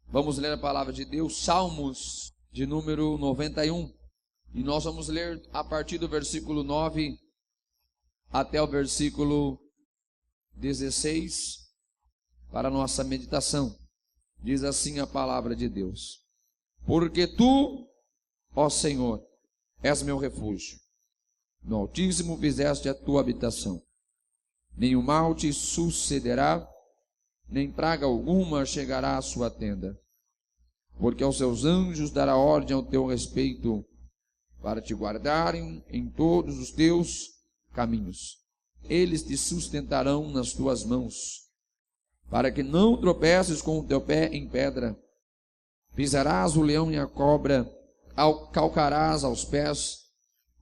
Vamos ler a palavra de Deus, Salmos de número 91. E nós vamos ler a partir do versículo 9 até o versículo 16 para a nossa meditação. Diz assim a palavra de Deus: Porque tu, ó Senhor, és meu refúgio, no Altíssimo fizeste a tua habitação. Nenhum mal te sucederá, nem praga alguma chegará à sua tenda. Porque aos seus anjos dará ordem ao teu respeito, para te guardarem em todos os teus caminhos. Eles te sustentarão nas tuas mãos, para que não tropeces com o teu pé em pedra. Pisarás o leão e a cobra, calcarás aos pés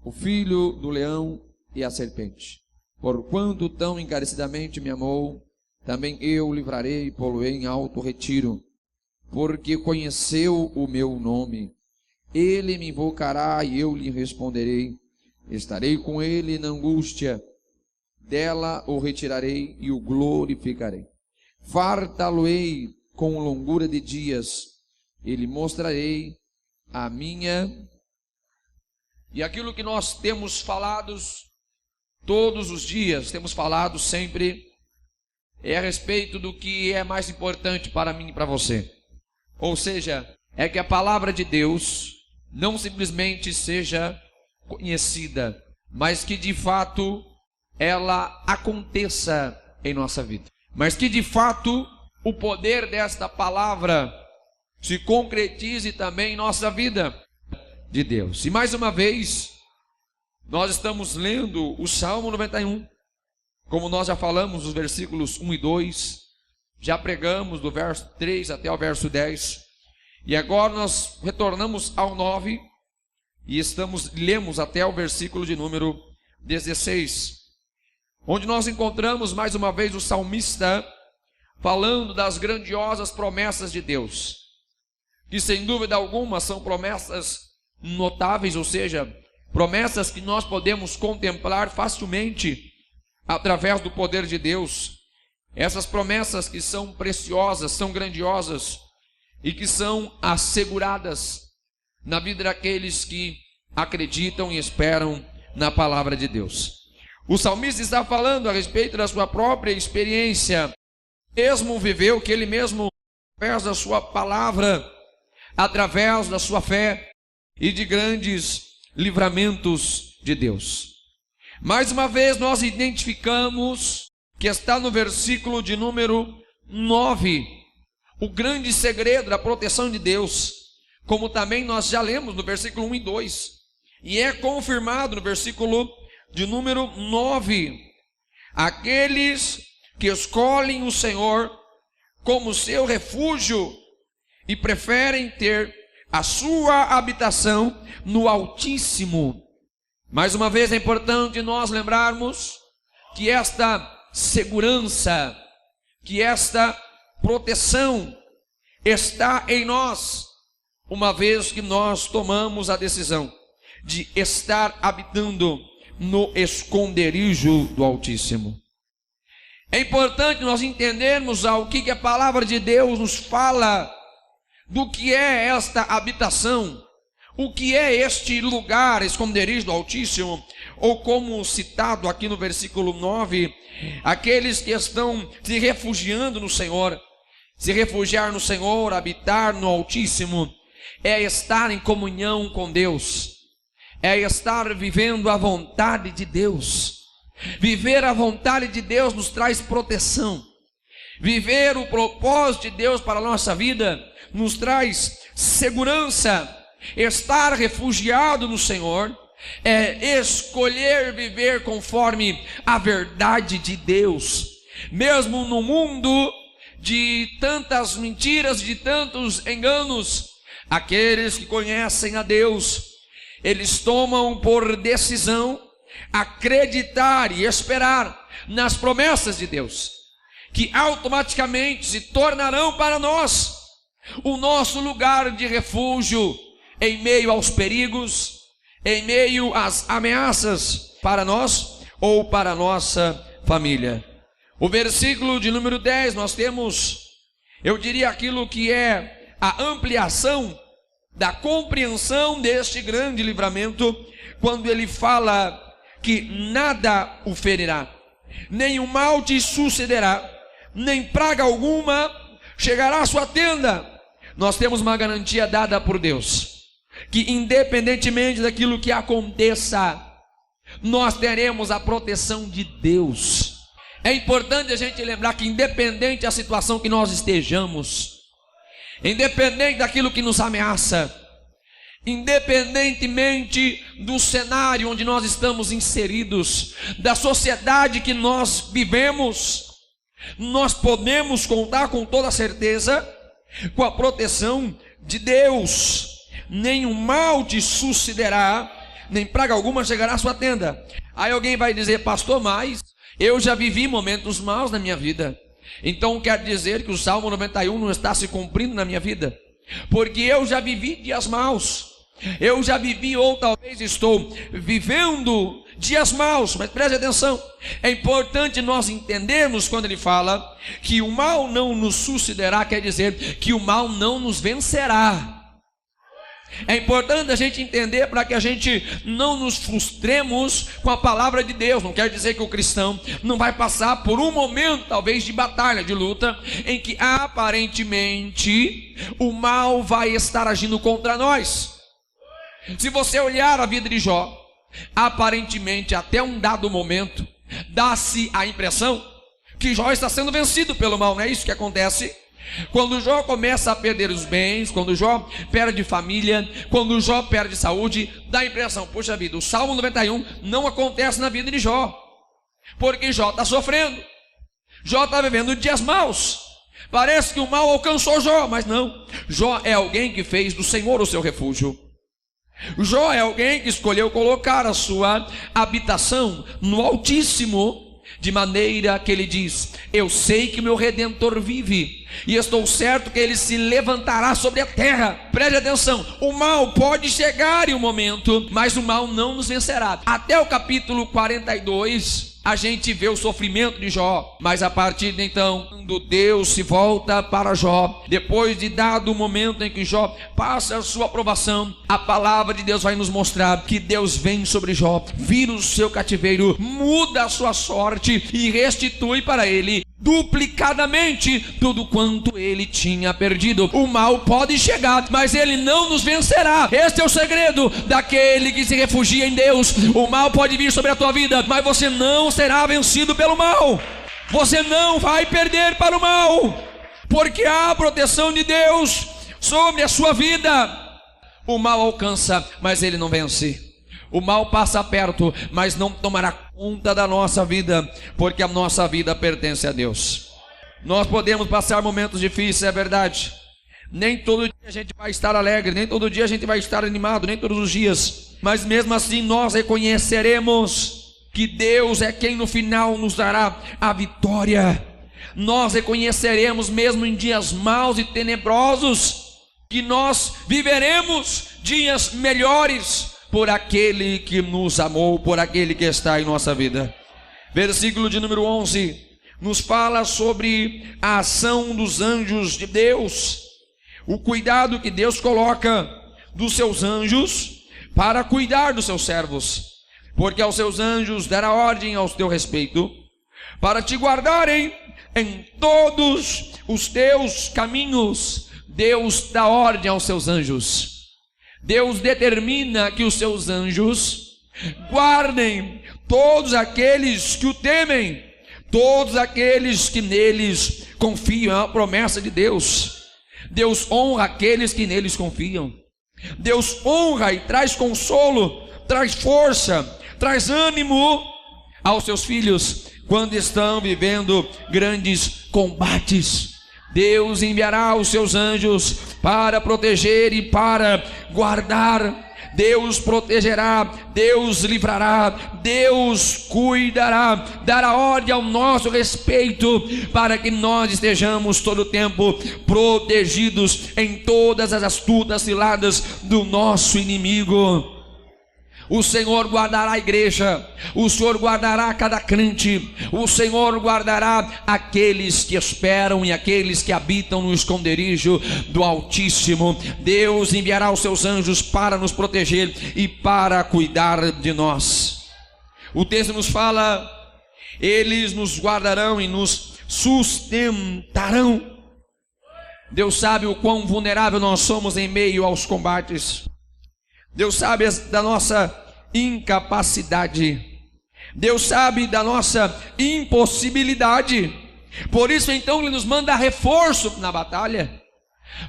o filho do leão e a serpente. Porquanto tão encarecidamente me amou, também eu o livrarei e pô-lo-ei em alto retiro. Porque conheceu o meu nome. Ele me invocará e eu lhe responderei. Estarei com ele na angústia, dela o retirarei e o glorificarei. Fartá-lo-ei com longura de dias, e lhe mostrarei a minha... E aquilo que nós temos falado todos os dias, temos falado sempre, é a respeito do que é mais importante para mim e para você. Ou seja, é que a palavra de Deus não simplesmente seja conhecida, mas que de fato ela aconteça em nossa vida. Mas que de fato o poder desta palavra se concretize também em nossa vida de Deus. E mais uma vez, nós estamos lendo o Salmo 91. Como nós já falamos, os versículos 1 e 2, já pregamos do verso 3 até o verso 10. E agora nós retornamos ao 9 e lemos até o versículo de número 16, onde nós encontramos mais uma vez o salmista falando das grandiosas promessas de Deus, que sem dúvida alguma são promessas notáveis, ou seja, promessas que nós podemos contemplar facilmente através do poder de Deus. Essas promessas que são preciosas, são grandiosas e que são asseguradas na vida daqueles que acreditam e esperam na palavra de Deus. O salmista está falando a respeito da sua própria experiência, mesmo viveu que ele mesmo, através da sua palavra, através da sua fé e de grandes livramentos de Deus. Mais uma vez nós identificamos que está no versículo de número 9, o grande segredo da proteção de Deus, como também nós já lemos no versículo 1 e 2, e é confirmado no versículo de número 9, aqueles que escolhem o Senhor como seu refúgio e preferem ter a sua habitação no Altíssimo. Mais uma vez é importante nós lembrarmos que esta segurança, que esta proteção está em nós, uma vez que nós tomamos a decisão de estar habitando no esconderijo do Altíssimo. É importante nós entendermos o que a palavra de Deus nos fala do que é esta habitação, o que é este lugar, esconderijo do Altíssimo, ou como citado aqui no versículo 9, aqueles que estão se refugiando no Senhor. Se refugiar no Senhor, habitar no Altíssimo, é estar em comunhão com Deus, é estar vivendo a vontade de Deus. Viver a vontade de Deus nos traz proteção. Viver o propósito de Deus para a nossa vida nos traz segurança. Estar refugiado no Senhor é escolher viver conforme a verdade de Deus. Mesmo no mundo de tantas mentiras, de tantos enganos, aqueles que conhecem a Deus, eles tomam por decisão acreditar e esperar nas promessas de Deus, que automaticamente se tornarão para nós o nosso lugar de refúgio em meio aos perigos, em meio às ameaças para nós ou para a nossa família. O versículo de número 10, nós temos, eu diria, aquilo que é a ampliação da compreensão deste grande livramento, quando ele fala que nada o ferirá, nenhum mal te sucederá, nem praga alguma chegará à sua tenda. Nós temos uma garantia dada por Deus, que independentemente daquilo que aconteça, nós teremos a proteção de Deus. É importante a gente lembrar que independente da situação que nós estejamos, independente daquilo que nos ameaça, independentemente do cenário onde nós estamos inseridos, da sociedade que nós vivemos, nós podemos contar com toda certeza com a proteção de Deus. Nenhum mal te sucederá, nem praga alguma chegará à sua tenda. Aí alguém vai dizer: pastor, mas eu já vivi momentos maus na minha vida, então quer dizer que o Salmo 91 não está se cumprindo na minha vida? Porque eu já vivi dias maus, eu já vivi, ou talvez estou vivendo dias maus. Mas preste atenção, é importante nós entendermos quando ele fala que o mal não nos sucederá, quer dizer que o mal não nos vencerá. É importante a gente entender para que a gente não nos frustremos com a palavra de Deus. Não quer dizer que o cristão não vai passar por um momento, talvez, de batalha, de luta, em que aparentemente o mal vai estar agindo contra nós. Se você olhar a vida de Jó, aparentemente até um dado momento, dá-se a impressão que Jó está sendo vencido pelo mal. Não é isso que acontece? Quando Jó começa a perder os bens, quando Jó perde família, quando Jó perde saúde, dá a impressão: puxa vida, o Salmo 91 não acontece na vida de Jó, porque Jó está sofrendo, Jó está vivendo dias maus. Parece que o mal alcançou Jó, mas não. Jó é alguém que fez do Senhor o seu refúgio. Jó é alguém que escolheu colocar a sua habitação no Altíssimo, de maneira que ele diz: eu sei que meu Redentor vive, e estou certo que ele se levantará sobre a terra. Preste atenção, o mal pode chegar em um momento, mas o mal não nos vencerá. Até o capítulo 42, a gente vê o sofrimento de Jó, mas a partir de então, quando Deus se volta para Jó, depois de dado o momento em que Jó passa a sua aprovação, a palavra de Deus vai nos mostrar que Deus vem sobre Jó, vira o seu cativeiro, muda a sua sorte e restitui para ele duplicadamente tudo quanto ele tinha perdido. O mal pode chegar, mas ele não nos vencerá. Este é o segredo daquele que se refugia em Deus. O mal pode vir sobre a tua vida, mas você não será vencido pelo mal. Você não vai perder para o mal, porque há a proteção de Deus sobre a sua vida. O mal alcança, mas ele não vence. O mal passa perto, mas não tomará conta da nossa vida, porque a nossa vida pertence a Deus. Nós podemos passar momentos difíceis, é verdade. Nem todo dia a gente vai estar alegre, nem todo dia a gente vai estar animado, nem todos os dias. Mas mesmo assim nós reconheceremos que Deus é quem no final nos dará a vitória. Nós reconheceremos mesmo em dias maus e tenebrosos que nós viveremos dias melhores, por aquele que nos amou, por aquele que está em nossa vida. Versículo de número 11 nos fala sobre a ação dos anjos de Deus, o cuidado que Deus coloca dos seus anjos para cuidar dos seus servos, porque aos seus anjos dará ordem ao teu respeito, para te guardarem em todos os teus caminhos. Deus dá ordem aos seus anjos. Deus determina que os seus anjos guardem todos aqueles que o temem, todos aqueles que neles confiam. É a promessa de Deus. Deus honra aqueles que neles confiam. Deus honra e traz consolo, traz força, traz ânimo aos seus filhos quando estão vivendo grandes combates. Deus enviará os seus anjos para proteger e para guardar. Deus protegerá, Deus livrará, Deus cuidará, dará ordem ao nosso respeito, para que nós estejamos todo o tempo protegidos em todas as astutas ciladas do nosso inimigo. O Senhor guardará a igreja, o Senhor guardará cada crente, o Senhor guardará aqueles que esperam e aqueles que habitam no esconderijo do Altíssimo. Deus enviará os seus anjos para nos proteger e para cuidar de nós. O texto nos fala: eles nos guardarão e nos sustentarão. Deus sabe o quão vulnerável nós somos em meio aos combates. Deus sabe da nossa incapacidade. Deus sabe da nossa impossibilidade. Por isso então Ele nos manda reforço na batalha.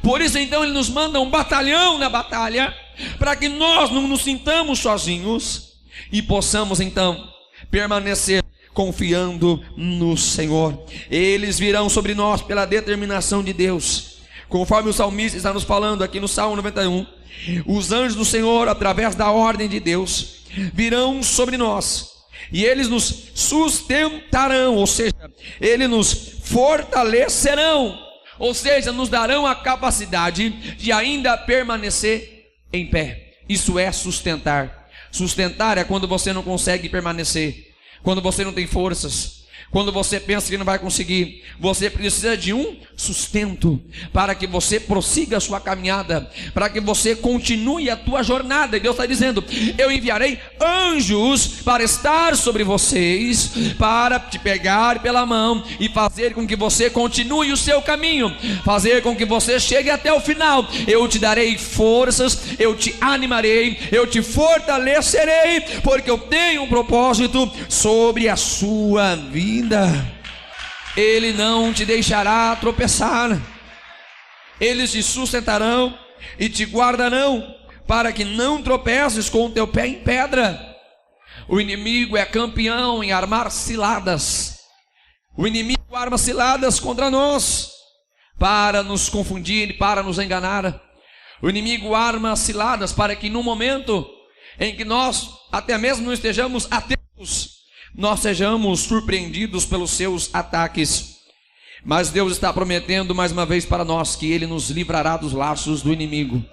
Por isso então Ele nos manda um batalhão na batalha, para que nós não nos sintamos sozinhos e possamos então permanecer confiando no Senhor. Eles virão sobre nós pela determinação de Deus, conforme o salmista está nos falando aqui no Salmo 91. Os anjos do Senhor, através da ordem de Deus, virão sobre nós e eles nos sustentarão, ou seja, eles nos fortalecerão, ou seja, nos darão a capacidade de ainda permanecer em pé. Isso é sustentar. Sustentar é quando você não consegue permanecer, quando você não tem forças, quando você pensa que não vai conseguir. Você precisa de um sustento para que você prossiga a sua caminhada, para que você continue a tua jornada. E Deus está dizendo: eu enviarei anjos para estar sobre vocês, para te pegar pela mão e fazer com que você continue o seu caminho, fazer com que você chegue até o final. Eu te darei forças, eu te animarei, eu te fortalecerei, porque eu tenho um propósito sobre a sua vida. Ele não te deixará tropeçar. Eles te sustentarão e te guardarão, para que não tropeces com o teu pé em pedra. O inimigo é campeão em armar ciladas. O inimigo arma ciladas contra nós, para nos confundir, para nos enganar. O inimigo arma ciladas para que no momento em que nós até mesmo não estejamos atentos, nós sejamos surpreendidos pelos seus ataques. Mas Deus está prometendo mais uma vez para nós que Ele nos livrará dos laços do inimigo.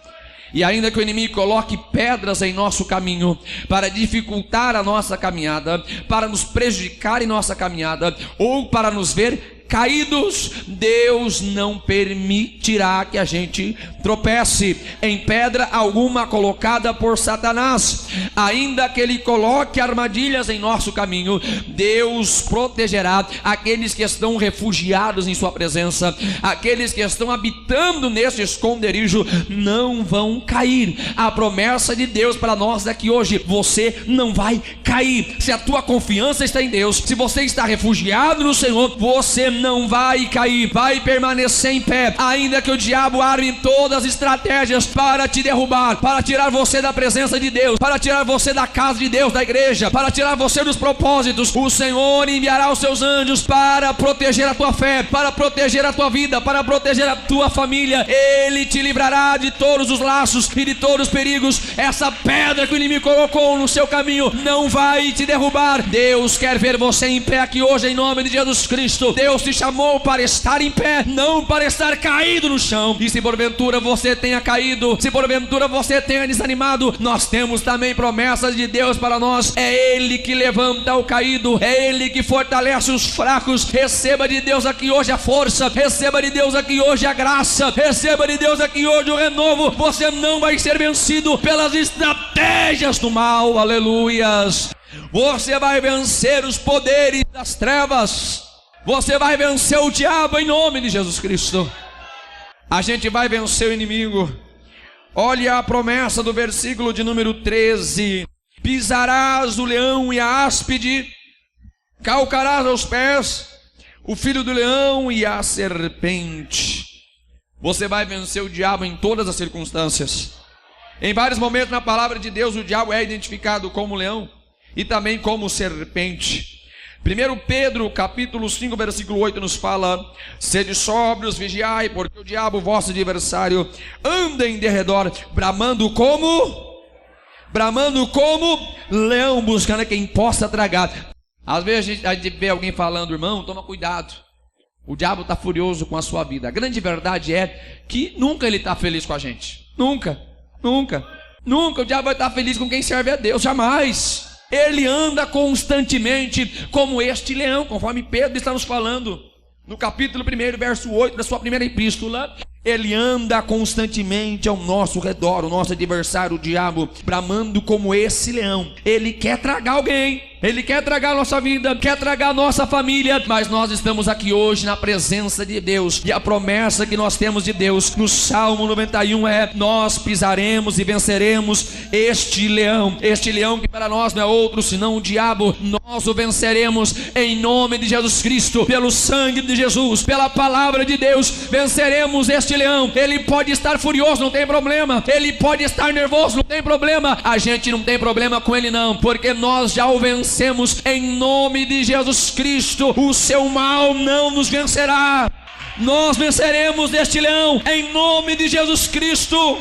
E ainda que o inimigo coloque pedras em nosso caminho, para dificultar a nossa caminhada, para nos prejudicar em nossa caminhada, ou para nos ver caídos, Deus não permitirá que a gente tropece em pedra alguma colocada por Satanás. Ainda que ele coloque armadilhas em nosso caminho, Deus protegerá aqueles que estão refugiados em sua presença. Aqueles que estão habitando nesse esconderijo não vão cair. A promessa de Deus para nós é que hoje você não vai cair. Se a tua confiança está em Deus, se você está refugiado no Senhor, você não vai cair, vai permanecer em pé. Ainda que o diabo arme todas as estratégias para te derrubar, para tirar você da presença de Deus, para tirar você da casa de Deus, da igreja, para tirar você dos propósitos, o Senhor enviará os seus anjos para proteger a tua fé, para proteger a tua vida, para proteger a tua família. Ele te livrará de todos os laços e de todos os perigos. Essa pedra que o inimigo colocou no seu caminho não vai te derrubar. Deus quer ver você em pé aqui hoje, em nome de Jesus Cristo. Deus te chamou para estar em pé, não para estar caído no chão. E se porventura você tenha caído, se porventura você tenha desanimado, nós temos também promessas de Deus para nós. É Ele que levanta o caído, é Ele que fortalece os fracos. Receba de Deus aqui hoje a força, receba de Deus aqui hoje a graça, receba de Deus aqui hoje o renovo. Você não vai ser vencido pelas estratégias do mal, aleluias. Você vai vencer os poderes das trevas. Você vai vencer o diabo em nome de Jesus Cristo. A gente vai vencer o inimigo. Olha a promessa do versículo de número 13: pisarás o leão e a áspide, calcarás aos pés o filho do leão e a serpente. Você vai vencer o diabo em todas as circunstâncias. Em vários momentos na palavra de Deus, o diabo é identificado como leão e também como serpente. 1 Pedro capítulo 5 versículo 8 nos fala: sede sóbrios, vigiai, porque o diabo, vosso adversário, anda em derredor, bramando como leão, buscando quem possa tragar. Às vezes a gente vê alguém falando: irmão, toma cuidado, o diabo está furioso com a sua vida. A grande verdade é que nunca ele está feliz com a gente. Nunca. Nunca o diabo vai estar feliz com quem serve a Deus, jamais. Ele anda constantemente como este leão, conforme Pedro está nos falando no capítulo 1, verso 8 da sua primeira epístola. Ele anda constantemente ao nosso redor, o nosso adversário, o diabo, bramando como esse leão. Ele quer tragar alguém, ele quer tragar a nossa vida, quer tragar a nossa família, mas nós estamos aqui hoje na presença de Deus, e a promessa que nós temos de Deus no Salmo 91 é: nós pisaremos e venceremos este leão que para nós não é outro senão o diabo. Nós o venceremos em nome de Jesus Cristo, pelo sangue de Jesus, pela palavra de Deus. Venceremos este leão. Ele pode estar furioso, não tem problema. Ele pode estar nervoso, não tem problema. A gente não tem problema com ele não, porque nós já o vencemos em nome de Jesus Cristo. O seu mal não nos vencerá. Nós venceremos este leão em nome de Jesus Cristo.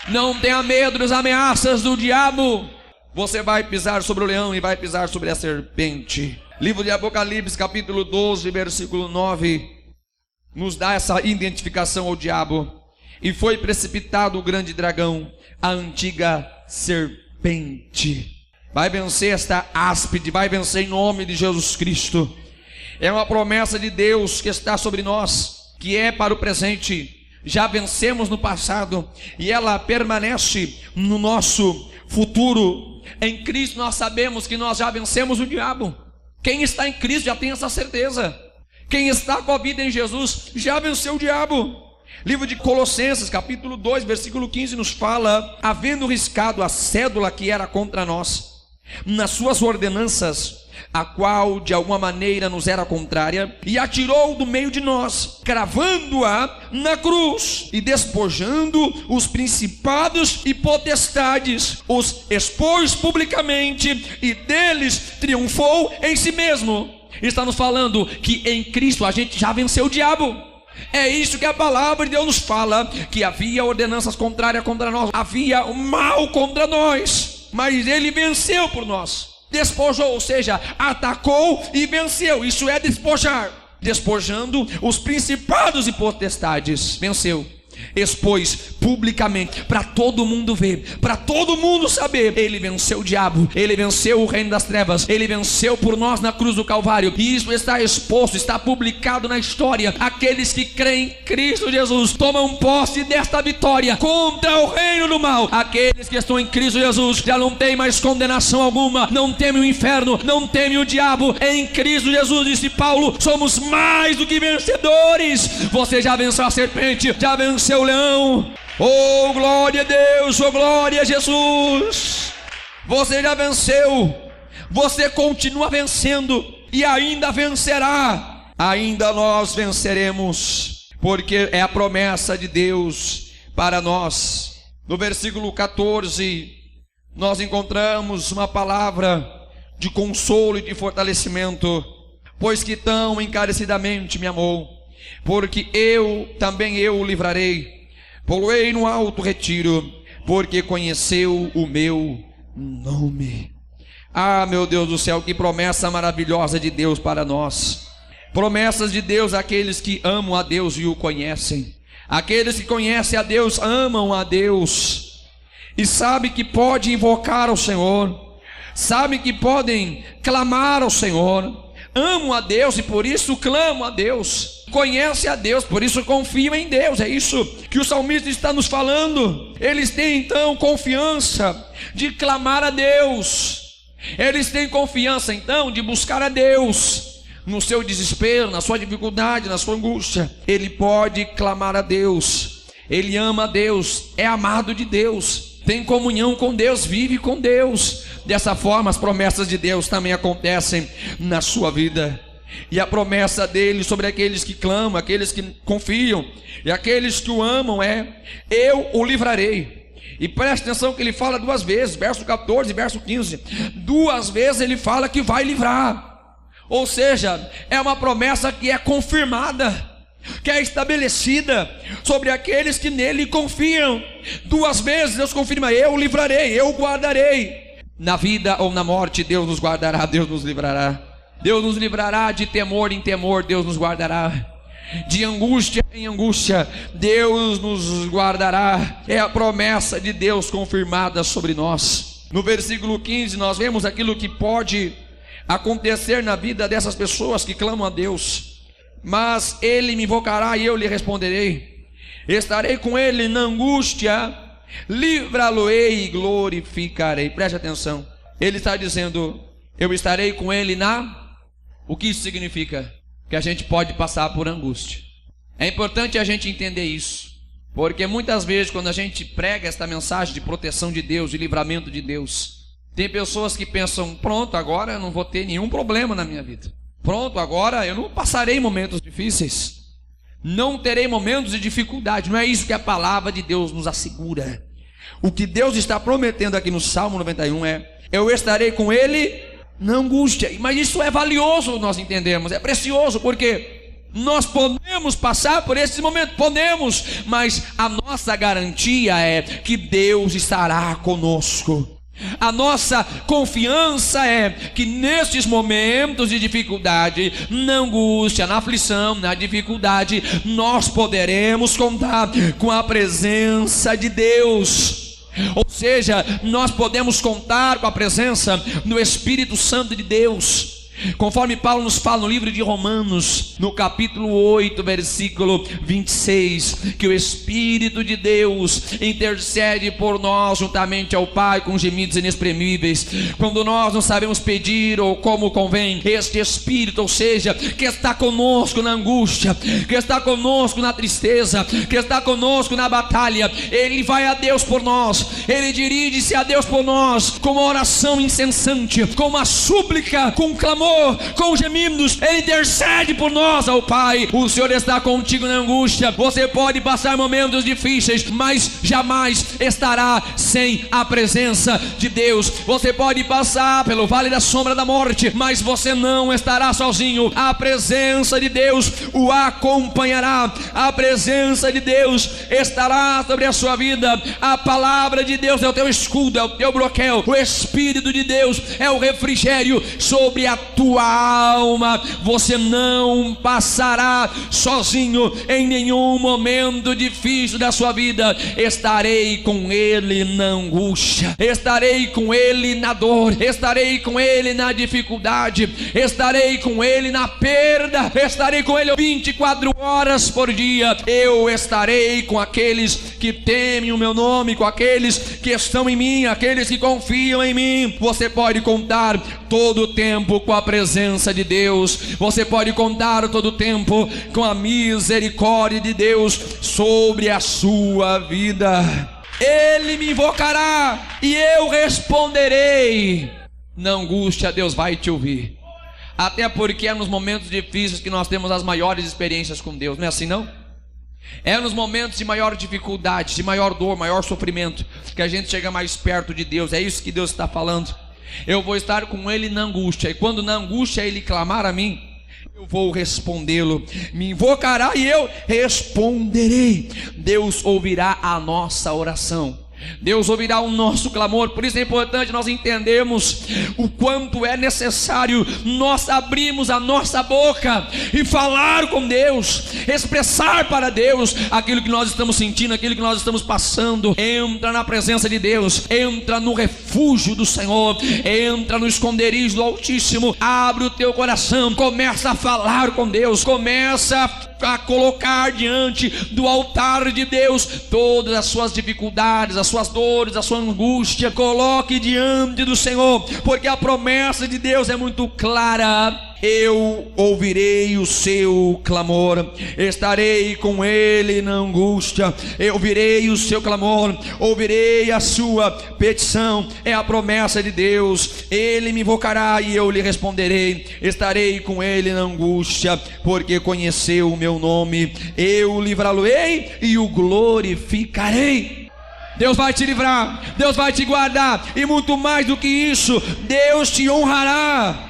Não tenha medo das ameaças do diabo. Você vai pisar sobre o leão e vai pisar sobre a serpente. Livro de Apocalipse, capítulo 12, versículo 9, nos dá essa identificação ao diabo. E foi precipitado o grande dragão, a antiga serpente. Vai vencer esta áspide, vai vencer em nome de Jesus Cristo. É uma promessa de Deus que está sobre nós, que é para o presente. Já vencemos no passado e ela permanece no nosso futuro. Em Cristo nós sabemos que nós já vencemos o diabo. Quem está em Cristo já tem essa certeza. Quem está com a vida em Jesus já venceu o diabo. Livro de Colossenses, capítulo 2, versículo 15 nos fala: havendo riscado a cédula que era contra nós, nas suas ordenanças, a qual de alguma maneira nos era contrária, e atirou do meio de nós, cravando-a na cruz, e despojando os principados e potestades, os expôs publicamente, e deles triunfou em si mesmo. Está nos falando que em Cristo a gente já venceu o diabo. É isso que a palavra de Deus nos fala, que havia ordenanças contrárias contra nós, havia o mal contra nós, mas ele venceu por nós. Despojou, ou seja, atacou e venceu. Isso é despojar. Despojando os principados e potestades, venceu. Expôs publicamente, para todo mundo ver, para todo mundo saber. Ele venceu o diabo, ele venceu o reino das trevas, ele venceu por nós na cruz do Calvário. E isso está exposto, está publicado na história. Aqueles que creem em Cristo Jesus tomam posse desta vitória contra o reino do mal. Aqueles que estão em Cristo Jesus já não tem mais condenação alguma, não temem o inferno, não temem o diabo. Em Cristo Jesus, disse Paulo, somos mais do que vencedores. Você já venceu a serpente, já venceu o leão. Oh, glória a Deus, oh, glória a Jesus. Você já venceu, você continua vencendo e ainda vencerá. Ainda nós venceremos, porque é a promessa de Deus para nós. No versículo 14 nós encontramos uma palavra de consolo e de fortalecimento. Pois que tão encarecidamente me amou, porque também eu o livrarei, poloei no alto retiro, porque conheceu o meu nome. Ah, meu Deus do céu, que promessa maravilhosa de Deus para nós. Promessas de Deus àqueles que amam a Deus e o conhecem. Aqueles que conhecem a Deus, amam a Deus, e sabem que podem invocar ao Senhor, sabem que podem clamar ao Senhor. Amam a Deus e por isso clamam a Deus. Conhecem a Deus, por isso confiam em Deus. É isso que o salmista está nos falando. Eles têm então confiança de clamar a Deus. Eles têm confiança então de buscar a Deus. No seu desespero, na sua dificuldade, na sua angústia, ele pode clamar a Deus. Ele ama a Deus, é amado de Deus, tem comunhão com Deus, vive com Deus. Dessa forma as promessas de Deus também acontecem na sua vida. E a promessa dele sobre aqueles que clamam, aqueles que confiam e aqueles que o amam é: eu o livrarei. E preste atenção que ele fala duas vezes, verso 14 e verso 15. Duas vezes ele fala que vai livrar. Ou seja, é uma promessa que é confirmada, que é estabelecida sobre aqueles que nele confiam. Duas vezes Deus confirma: eu o livrarei, eu o guardarei. Na vida ou na morte, Deus nos guardará, Deus nos livrará. Deus nos livrará de temor em temor, Deus nos guardará. De angústia em angústia, Deus nos guardará. É a promessa de Deus confirmada sobre nós. No versículo 15 nós vemos aquilo que pode acontecer na vida dessas pessoas que clamam a Deus. Mas ele me invocará e eu lhe responderei. Estarei com ele na angústia, livrá-lo-ei e glorificarei. Preste atenção, ele está dizendo, eu estarei com ele na... O que isso significa? Que a gente pode passar por angústia. É importante a gente entender isso, porque muitas vezes quando a gente prega esta mensagem de proteção de Deus, de livramento de Deus, tem pessoas que pensam, pronto, agora eu não vou ter nenhum problema na minha vida. Pronto, agora eu não passarei momentos difíceis, não terei momentos de dificuldade. Não é isso que a palavra de Deus nos assegura. O que Deus está prometendo aqui no Salmo 91 é, eu estarei com ele na angústia. Mas isso é valioso nós entendemos, é precioso, porque nós podemos passar por esse momento, podemos, mas a nossa garantia é que Deus estará conosco. A nossa confiança é que nesses momentos de dificuldade, na angústia, na aflição, na dificuldade, nós poderemos contar com a presença de Deus. Ou seja, nós podemos contar com a presença do Espírito Santo de Deus. Conforme Paulo nos fala no livro de Romanos, no capítulo 8, versículo 26, que o Espírito de Deus intercede por nós juntamente ao Pai com gemidos inexprimíveis, quando nós não sabemos pedir ou como convém. Este Espírito, ou seja, que está conosco na angústia, que está conosco na tristeza, que está conosco na batalha, ele vai a Deus por nós, ele dirige-se a Deus por nós, com uma oração incessante, com uma súplica, com um clamor, com gemidos, ele intercede por nós ao Pai. O Senhor está contigo na angústia. Você pode passar momentos difíceis, mas jamais estará sem a presença de Deus. Você pode passar pelo vale da sombra da morte, mas você não estará sozinho. A presença de Deus o acompanhará. A presença de Deus estará sobre a sua vida. A palavra de Deus é o teu escudo, é o teu broquel. O Espírito de Deus é o refrigério sobre a tua alma. Você não passará sozinho em nenhum momento difícil da sua vida. Estarei com ele na angústia, estarei com ele na dor, estarei com ele na dificuldade, estarei com ele na perda, estarei com ele 24 horas por dia. Eu estarei com aqueles que temem o meu nome, com aqueles que estão em mim, aqueles que confiam em mim. Você pode contar todo o tempo com a presença de Deus. Você pode contar todo o tempo com a misericórdia de Deus sobre a sua vida. Ele me invocará e eu responderei. Na angústia Deus vai te ouvir. Até porque é nos momentos difíceis que nós temos as maiores experiências com Deus. Não é assim não? É nos momentos de maior dificuldade, de maior dor, maior sofrimento, que a gente chega mais perto de Deus. É isso que Deus está falando. Eu vou estar com ele na angústia, e quando na angústia ele clamar a mim, eu vou respondê-lo. Me invocará e eu responderei. Deus ouvirá a nossa oração, Deus ouvirá o nosso clamor. Por isso é importante nós entendermos o quanto é necessário nós abrirmos a nossa boca e falar com Deus, expressar para Deus aquilo que nós estamos sentindo, aquilo que nós estamos passando. Entra na presença de Deus, entra no refúgio do Senhor, entra no esconderijo do Altíssimo, abre o teu coração, começa a falar com Deus, começa a colocar diante do altar de Deus todas as suas dificuldades, as suas dores, a sua angústia. Coloque diante do Senhor, porque a promessa de Deus é muito clara. Eu ouvirei o seu clamor, estarei com ele na angústia, eu ouvirei o seu clamor, ouvirei a sua petição. É a promessa de Deus. Ele me invocará e eu lhe responderei, estarei com ele na angústia, porque conheceu o meu nome. Eu livrá-lo-ei e o glorificarei. Deus vai te livrar, Deus vai te guardar, e muito mais do que isso, Deus te honrará.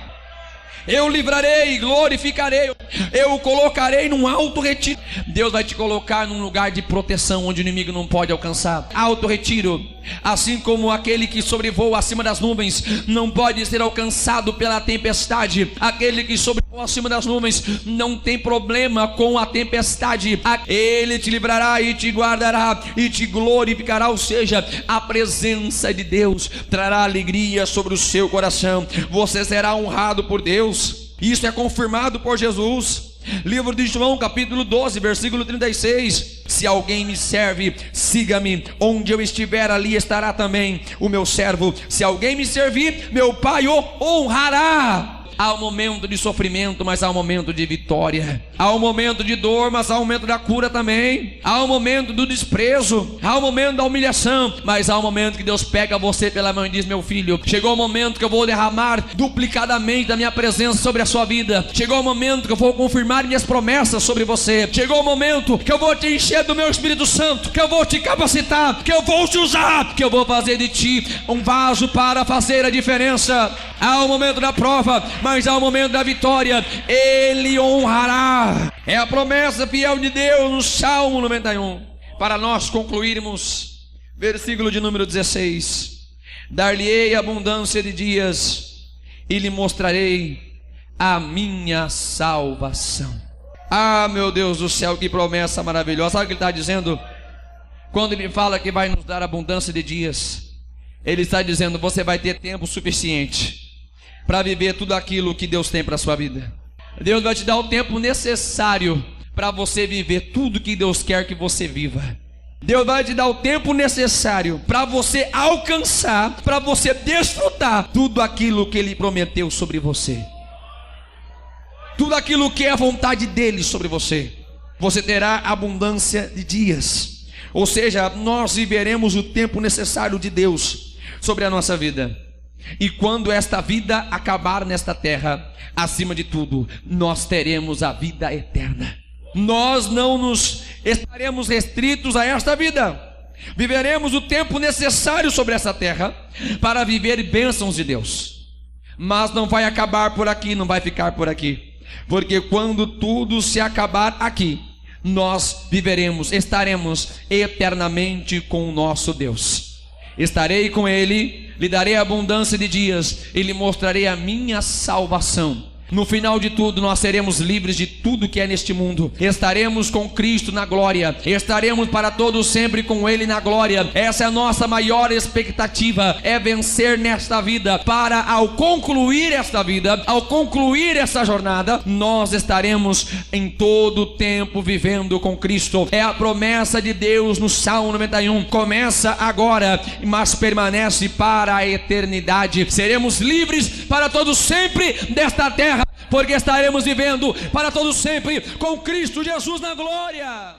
Eu livrarei e glorificarei. Eu o colocarei num alto retiro. Deus vai te colocar num lugar de proteção, onde o inimigo não pode alcançar. Alto retiro. Assim como aquele que sobrevoa acima das nuvens não pode ser alcançado pela tempestade, aquele que sobrevoa acima das nuvens não tem problema com a tempestade. Ele te livrará e te guardará e te glorificará. Ou seja, a presença de Deus trará alegria sobre o seu coração. Você será honrado por Deus. Isso é confirmado por Jesus. Livro de João, capítulo 12, versículo 36. Se alguém me serve, siga-me. Onde eu estiver, ali estará também o meu servo. Se alguém me servir, meu Pai o honrará. Há um momento de sofrimento, mas há um momento de vitória. Há um momento de dor, mas há um momento da cura também. Há um momento do desprezo, há um momento da humilhação, mas há um momento que Deus pega você pela mão e diz: meu filho, chegou o momento que eu vou derramar duplicadamente a minha presença sobre a sua vida. Chegou o momento que eu vou confirmar minhas promessas sobre você. Chegou o momento que eu vou te encher do meu Espírito Santo, que eu vou te capacitar, que eu vou te usar, que eu vou fazer de ti um vaso para fazer a diferença. Há o momento da prova, mas há o momento da vitória. Ele honrará. É a promessa fiel de Deus no Salmo 91. Para nós concluirmos, versículo de número 16: dar-lhe-ei abundância de dias e lhe mostrarei a minha salvação. Ah, meu Deus do céu, que promessa maravilhosa. Sabe o que ele está dizendo? Quando ele fala que vai nos dar abundância de dias, ele está dizendo: você vai ter tempo suficiente para viver tudo aquilo que Deus tem para a sua vida. Deus vai te dar o tempo necessário para você viver tudo que Deus quer que você viva. Deus vai te dar o tempo necessário para você alcançar, para você desfrutar tudo aquilo que Ele prometeu sobre você. Tudo aquilo que é a vontade dEle sobre você. Você terá abundância de dias. Ou seja, nós viveremos o tempo necessário de Deus sobre a nossa vida. E quando esta vida acabar nesta terra, acima de tudo, nós teremos a vida eterna. Nós não nos estaremos restritos a esta vida. Viveremos o tempo necessário sobre essa terra para viver bênçãos de Deus. Mas não vai acabar por aqui, não vai ficar por aqui. Porque quando tudo se acabar aqui, nós viveremos, estaremos eternamente com o nosso Deus. Estarei com Ele, lhe darei abundância de dias e lhe mostrarei a minha salvação. No final de tudo, nós seremos livres de tudo que é neste mundo. Estaremos com Cristo na glória. Estaremos para todos sempre com Ele na glória. Essa é a nossa maior expectativa, é vencer nesta vida, para ao concluir esta vida, ao concluir essa jornada, nós estaremos em todo o tempo vivendo com Cristo. É a promessa de Deus no Salmo 91. Começa agora, mas permanece para a eternidade. Seremos livres para todos sempre desta terra, porque estaremos vivendo para todos sempre com Cristo Jesus na glória.